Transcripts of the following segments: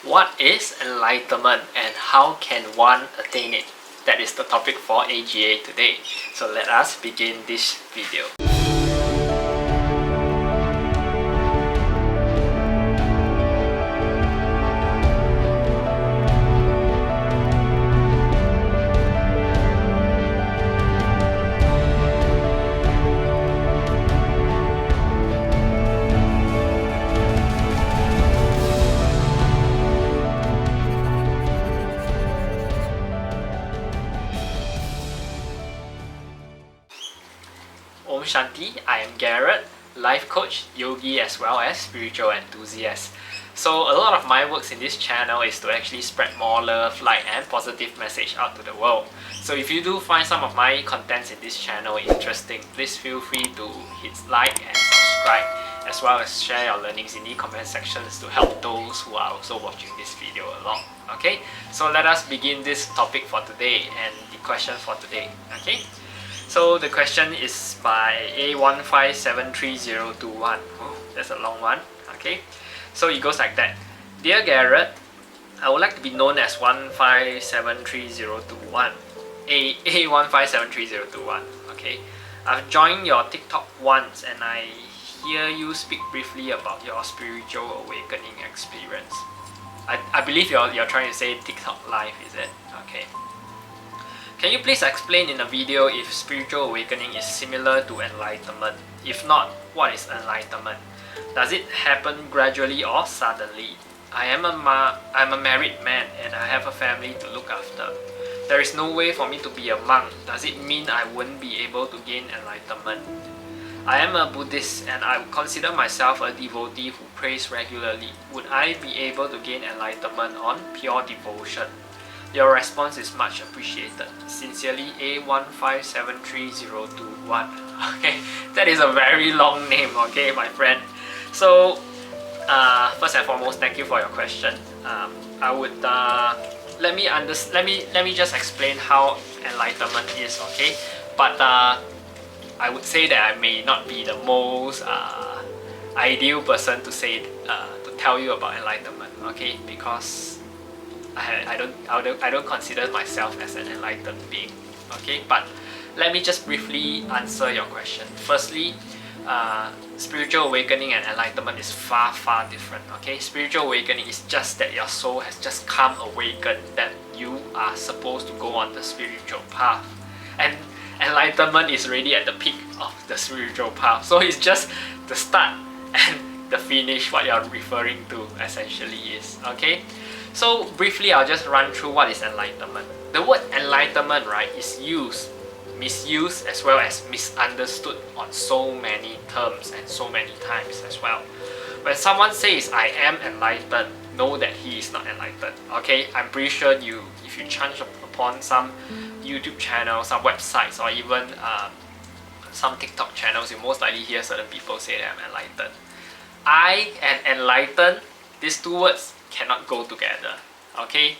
What is enlightenment and how can one attain it? That is the topic for AGA today. So let us begin this video. Om Shanti, I am Garret, life coach, yogi as well as spiritual enthusiast. So a lot of my works in this channel is to actually spread more love, light and positive message out to the world. So if you do find some of my contents in this channel interesting, please feel free to hit like and subscribe, as well as share your learnings in the comment sections to help those who are also watching this video along. Okay, so let us begin this topic for today and the question for today. Okay. So the question is by A1573021. Oh, that's a long one. Okay, so it goes like that. Dear Garret, I would like to be known as 1573021. A1573021. Okay, I've joined your TikTok once and I hear you speak briefly about your spiritual awakening experience. I believe you're trying to say TikTok live, is it? Okay. Can you please explain in a video if spiritual awakening is similar to enlightenment? If not, what is enlightenment? Does it happen gradually or suddenly? I'm a married man and I have a family to look after. There is no way for me to be a monk. Does it mean I wouldn't be able to gain enlightenment? I am a Buddhist and I would consider myself a devotee who prays regularly. Would I be able to gain enlightenment on pure devotion? Your response is much appreciated. Sincerely, A1573021. Okay, that is a very long name, okay, my friend. So, first and foremost, thank you for your question. I would let me just explain how enlightenment is, okay. But I would say that I may not be the most ideal person to say to tell you about enlightenment, okay, because I don't consider myself as an enlightened being, okay? But let me just briefly answer your question. Firstly, spiritual awakening and enlightenment is far different, okay? Spiritual awakening is just that your soul has just come awakened, that you are supposed to go on the spiritual path. And enlightenment is already at the peak of the spiritual path. So it's just the start and the finish, what you're referring to essentially is, okay? So briefly, I'll just run through what is enlightenment. The word enlightenment, right, is used, misused as well as misunderstood on so many terms and so many times as well. When someone says, I am enlightened, know that he is not enlightened. Okay, I'm pretty sure if you chance upon some YouTube channels, some websites, or even some TikTok channels, you most likely hear certain people say that I'm enlightened. I and enlightened, these two words cannot go together, okay?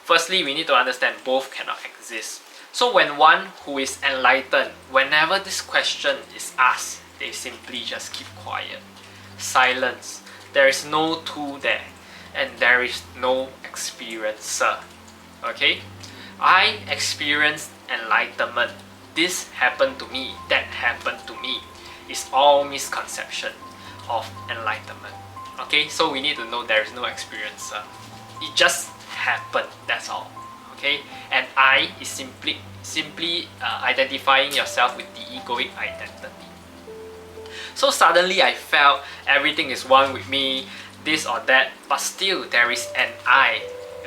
Firstly, we need to understand both cannot exist. So when one who is enlightened, whenever this question is asked, they simply just keep quiet. Silence. There is no tool there, and there is no experiencer, okay? I experienced enlightenment. This happened to me, that happened to me. It's all misconception of enlightenment. Okay, so we need to know there is no experiencer. It just happened, that's all. Okay, and I is simply identifying yourself with the egoic identity. So suddenly I felt everything is one with me, this or that, but still there is an I.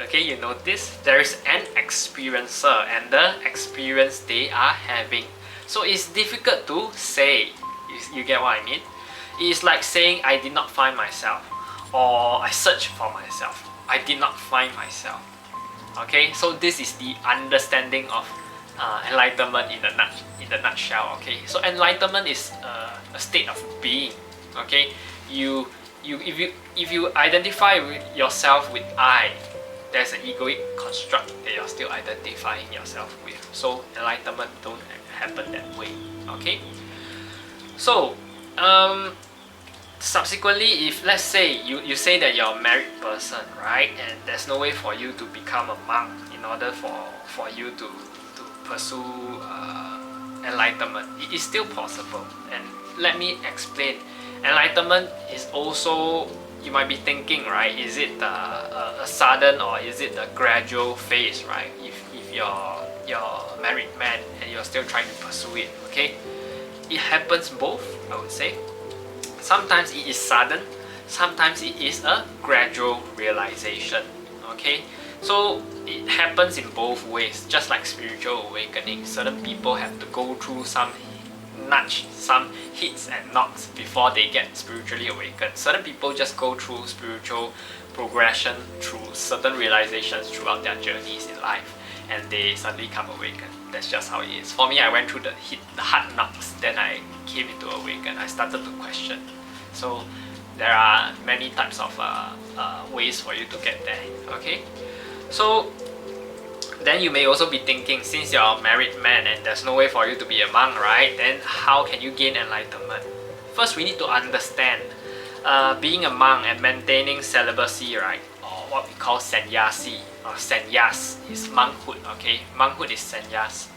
Okay, you notice there is an experiencer and the experience they are having. So it's difficult to say. You get what I mean? It's like saying I did not find myself, or I searched for myself. I did not find myself. Okay, so this is the understanding of enlightenment in the nutshell. Okay, so enlightenment is a state of being. Okay, if you identify with yourself with I, there's an egoic construct that you're still identifying yourself with. So enlightenment don't happen that way. Okay, so subsequently, if let's say you say that you're a married person, right, and there's no way for you to become a monk in order for you to pursue enlightenment, it is still possible. And let me explain. Enlightenment is also, you might be thinking, right, is it a sudden or is it a gradual phase, right? If you're a married man and you're still trying to pursue it, okay? It happens both, I would say. Sometimes it is sudden, sometimes it is a gradual realization, okay? So it happens in both ways, just like spiritual awakening. Certain people have to go through some nudge, some hits and knocks before they get spiritually awakened. Certain people just go through spiritual progression through certain realizations throughout their journeys in life, and they suddenly come awakened. That's just how it is. For me, I went through the hard knocks, then I came into awaken. I started to question. So there are many types of ways for you to get there, okay? So then you may also be thinking, since you're a married man and there's no way for you to be a monk, right? Then how can you gain enlightenment? First, we need to understand being a monk and maintaining celibacy, right? Or what we call sannyasi or sannyas is monkhood, okay? Monkhood is sannyas.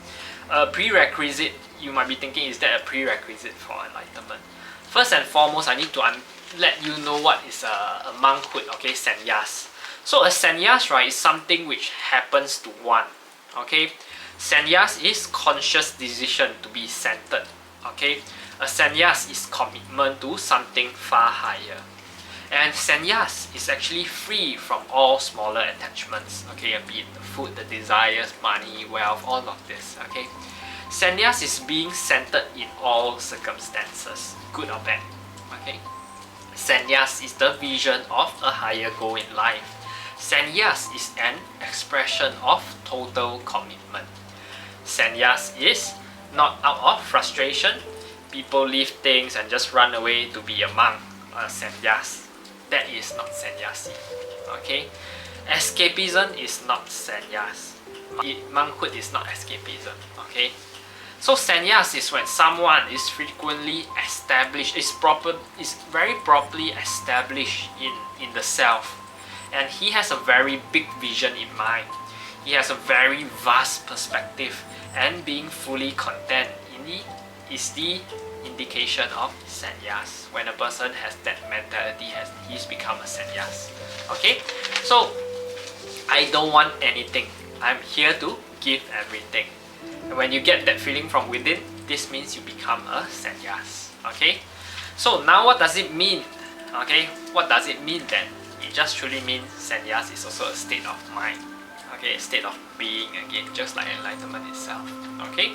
Prerequisite, you might be thinking, is that a prerequisite for enlightenment? First and foremost, I need to let you know what is a monkhood, okay? Sannyas. So a sannyas, right, is something which happens to one, okay? Sannyas is conscious decision to be centered, okay? A sannyas is commitment to something far higher. And sannyas is actually free from all smaller attachments, okay? Be it the food, the desires, money, wealth, all of this, okay? Sannyas is being centered in all circumstances, good or bad, okay? Sannyas is the vision of a higher goal in life. Sannyas is an expression of total commitment. Sannyas is not out of frustration. People leave things and just run away to be a monk, a sannyas. That is not sannyasi, okay? Escapism is not sannyas. Monkhood is not escapism, okay? So sannyas is when someone is frequently established, is very properly established in the self. And he has a very big vision in mind. He has a very vast perspective, and being fully content is the indication of sannyas. When a person has that mentality, he's become a sannyas. Okay? So, I don't want anything. I'm here to give everything. And when you get that feeling from within, this means you become a sannyas. Okay? So now what does it mean? Okay? What does it mean then? It just truly means sannyas is also a state of mind, okay, a state of being again, just like enlightenment itself, okay?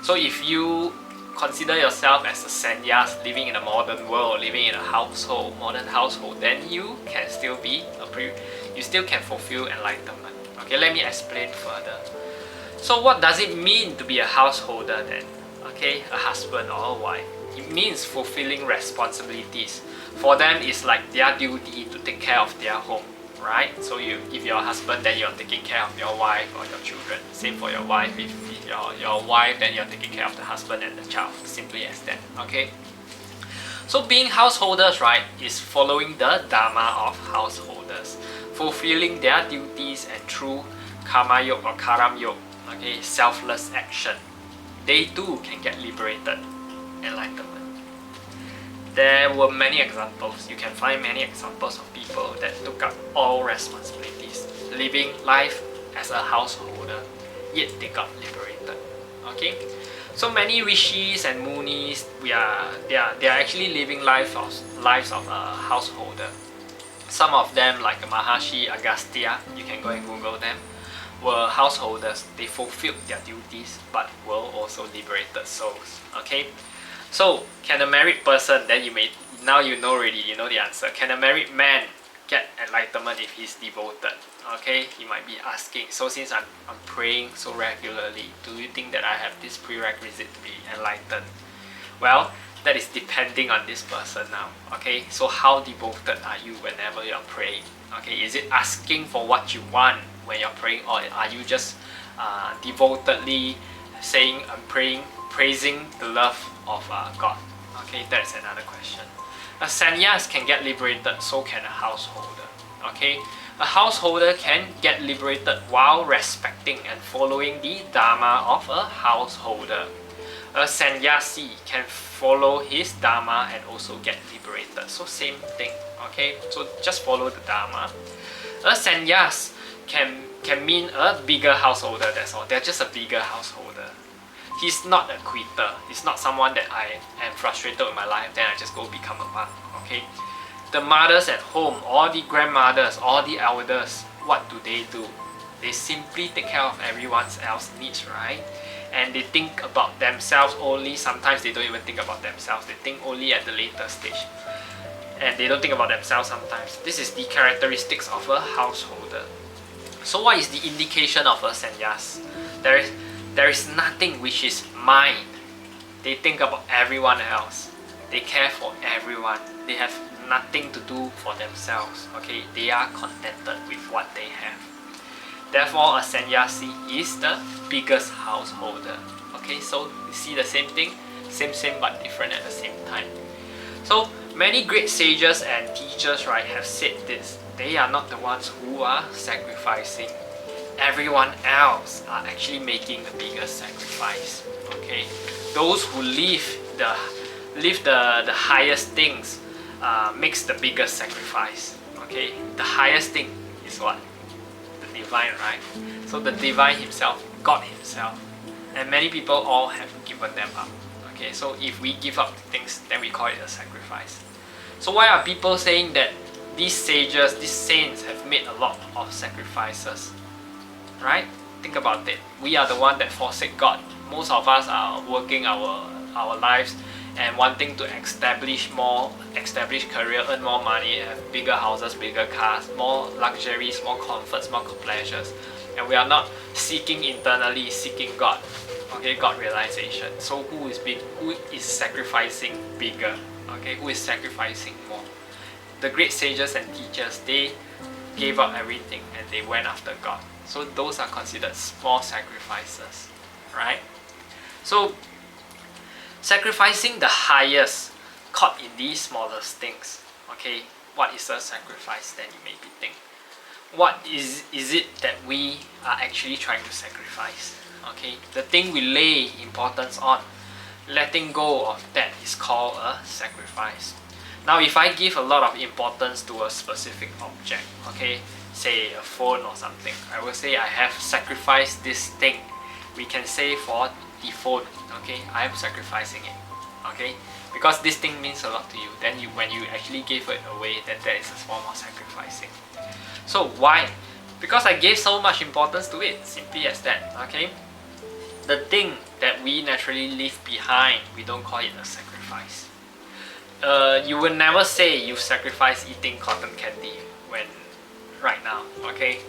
So if you consider yourself as a sannyas living in a modern world, living in a modern household, then you can still be you still can fulfill enlightenment. Okay, let me explain further. So what does it mean to be a householder then? Okay, a husband or a wife. It means fulfilling responsibilities. For them, it's like their duty to take care of their home, right? So if you're a husband, then you're taking care of your wife or your children. Same for your wife. If you're a wife, then you're taking care of the husband and the child. Simply as that, okay? So being householders, right, is following the dharma of householders, fulfilling their duties, and through karma yoga or karam yoga, okay, selfless action, they too can get liberated, enlightenment. There were many examples. You can find many examples of people that took up all responsibilities, living life as a householder, yet they got liberated. Okay, so many rishis and munis, they are actually living lives of a householder. Some of them, like Maharshi Agastya, you can go and Google them, were householders. They fulfilled their duties, but were also liberated souls. Okay. So, can a married person, then now you know already, you know the answer. Can a married man get enlightenment if he's devoted? Okay, you might be asking, so since I'm praying so regularly, do you think that I have this prerequisite to be enlightened? Well, that is depending on this person now. Okay, so how devoted are you whenever you're praying? Okay, is it asking for what you want when you're praying, or are you just devotedly saying, I'm praying, praising the love of God? Okay, that's another question. A sannyas can get liberated, so can a householder. Okay, a householder can get liberated while respecting and following the dharma of a householder. A sannyasi can follow his dharma and also get liberated. So same thing. Okay, so just follow the dharma. A sannyas can mean a bigger householder. That's all. They're just a bigger householder. He's not a quitter. He's not someone that I am frustrated with my life, then I just go become a monk. Okay. The mothers at home, or the grandmothers, or the elders, what do? They simply take care of everyone else's needs, right? And they think about themselves only. Sometimes they don't even think about themselves. They think only at the later stage. And they don't think about themselves sometimes. This is the characteristics of a householder. So what is the indication of a sannyas? There is nothing which is mine. They think about everyone else. They care for everyone. They have nothing to do for themselves. Okay, they are contented with what they have. Therefore, a sannyasi is the biggest householder. Okay, so you see the same thing, same but different at the same time. So many great sages and teachers, right, have said this. They are not the ones who are sacrificing. Everyone else are actually making the biggest sacrifice. Okay, those who live the highest things makes the biggest sacrifice. Okay, the highest thing is what? The divine, right? So the divine himself, God himself, and many people all have given them up. Okay, so if we give up things, then we call it a sacrifice. So why are people saying that these sages, these saints have made a lot of sacrifices? Right? Think about it. We are the one that forsake God. Most of us are working our lives and wanting to establish career, earn more money, have bigger houses, bigger cars, more luxuries, more comforts, more pleasures. And we are not seeking internally, seeking God. Okay, God realization. So who is sacrificing bigger? Okay, who is sacrificing more? The great sages and teachers, they gave up everything and they went after God. So those are considered small sacrifices, right? So sacrificing the highest caught in these smallest things. Okay, what is a sacrifice? Then you maybe think, what is it that we are actually trying to sacrifice? Okay, the thing we lay importance on, letting go of that is called a sacrifice. Now if I give a lot of importance to a specific object, okay, say a phone or something, I will say I have sacrificed this thing. We can say for the phone, okay, I am sacrificing it, okay, because this thing means a lot to you. Then when you actually gave it away, then that is a form of sacrificing. So why? Because I gave so much importance to it, simply as that. Okay, the thing that we naturally leave behind, we don't call it a sacrifice. You will never say you sacrifice eating cotton candy when right now. Okay,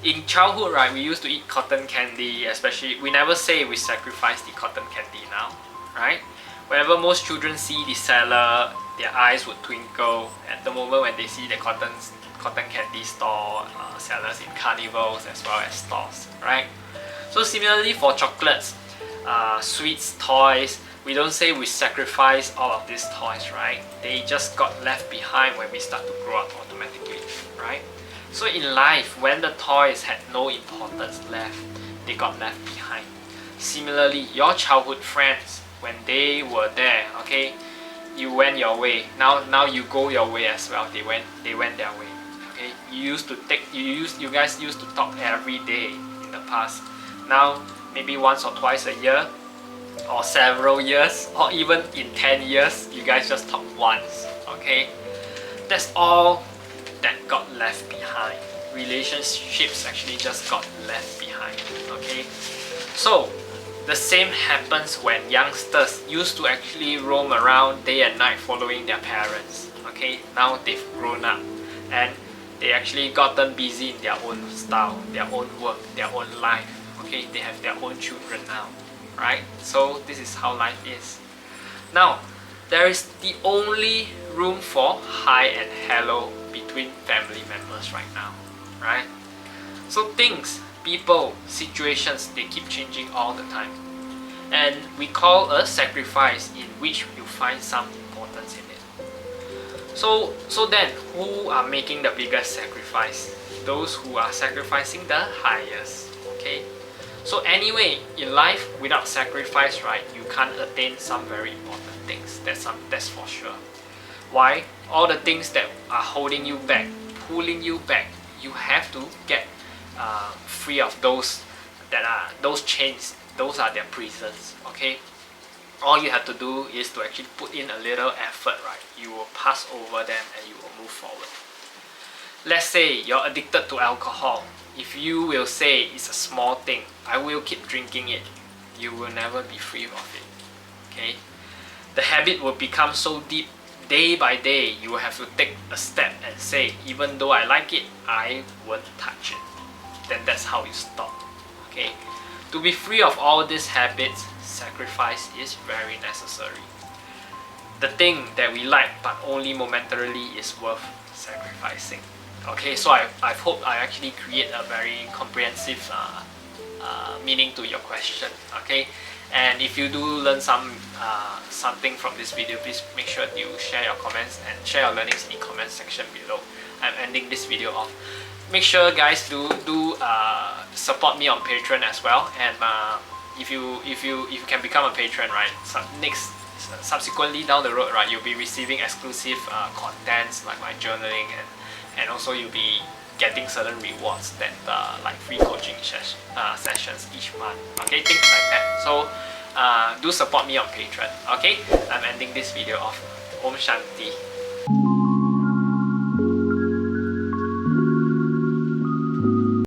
in childhood, right, we used to eat cotton candy, especially. We never say we sacrifice the cotton candy now, right? Whenever most children see the seller, their eyes would twinkle at the moment when they see the cotton candy store sellers in carnivals as well as stores, right? So similarly for chocolates, sweets, toys, we don't say we sacrifice all of these toys, right? They just got left behind when we start to grow up automatically, right? So in life, when the toys had no importance left, they got left behind. Similarly, your childhood friends, when they were there, okay, you went your way. Now you go your way as well. They went their way. Okay, you guys used to talk every day in the past. Now maybe once or twice a year, or several years, or even in 10 years, you guys just talk once. Okay, that's all that got left behind. Relationships actually just got left behind. Okay, so the same happens when youngsters used to actually roam around day and night following their parents. Okay, now they've grown up and they actually gotten busy in their own style, their own work, their own life. Okay, they have their own children now, right? So this is how life is. Now, there is the only room for high and hello between family members right now, right? So things, people, situations, they keep changing all the time. And we call a sacrifice in which you find some importance in it. So then, who are making the biggest sacrifice? Those who are sacrificing the highest. Okay. So anyway, in life, without sacrifice, right, you can't attain some very important things. That's for sure. Why? All the things that are holding you back, pulling you back, you have to get free of those those chains. Those are their prisons. Okay. All you have to do is to actually put in a little effort, right? You will pass over them and you will move forward. Let's say you're addicted to alcohol. If you will say it's a small thing, I will keep drinking it, you will never be free of it. Okay? The habit will become so deep, day by day, you will have to take a step and say, even though I like it, I won't touch it. Then that's how you stop. Okay? To be free of all these habits, sacrifice is very necessary. The thing that we like but only momentarily is worth sacrificing. Okay, so I hope I actually create a very comprehensive meaning to your question. Okay, and if you do learn something from this video, please make sure you share your comments and share your learnings in the comment section below. I'm ending this video off. Make sure guys do support me on Patreon as well, and if you can become a patron, right, subsequently down the road, right, you'll be receiving exclusive contents like my journaling, and also you'll be getting certain rewards that like free coaching sessions each month. Okay, things like that. So do support me on Patreon. Okay, I'm ending this video off. Om Shanti.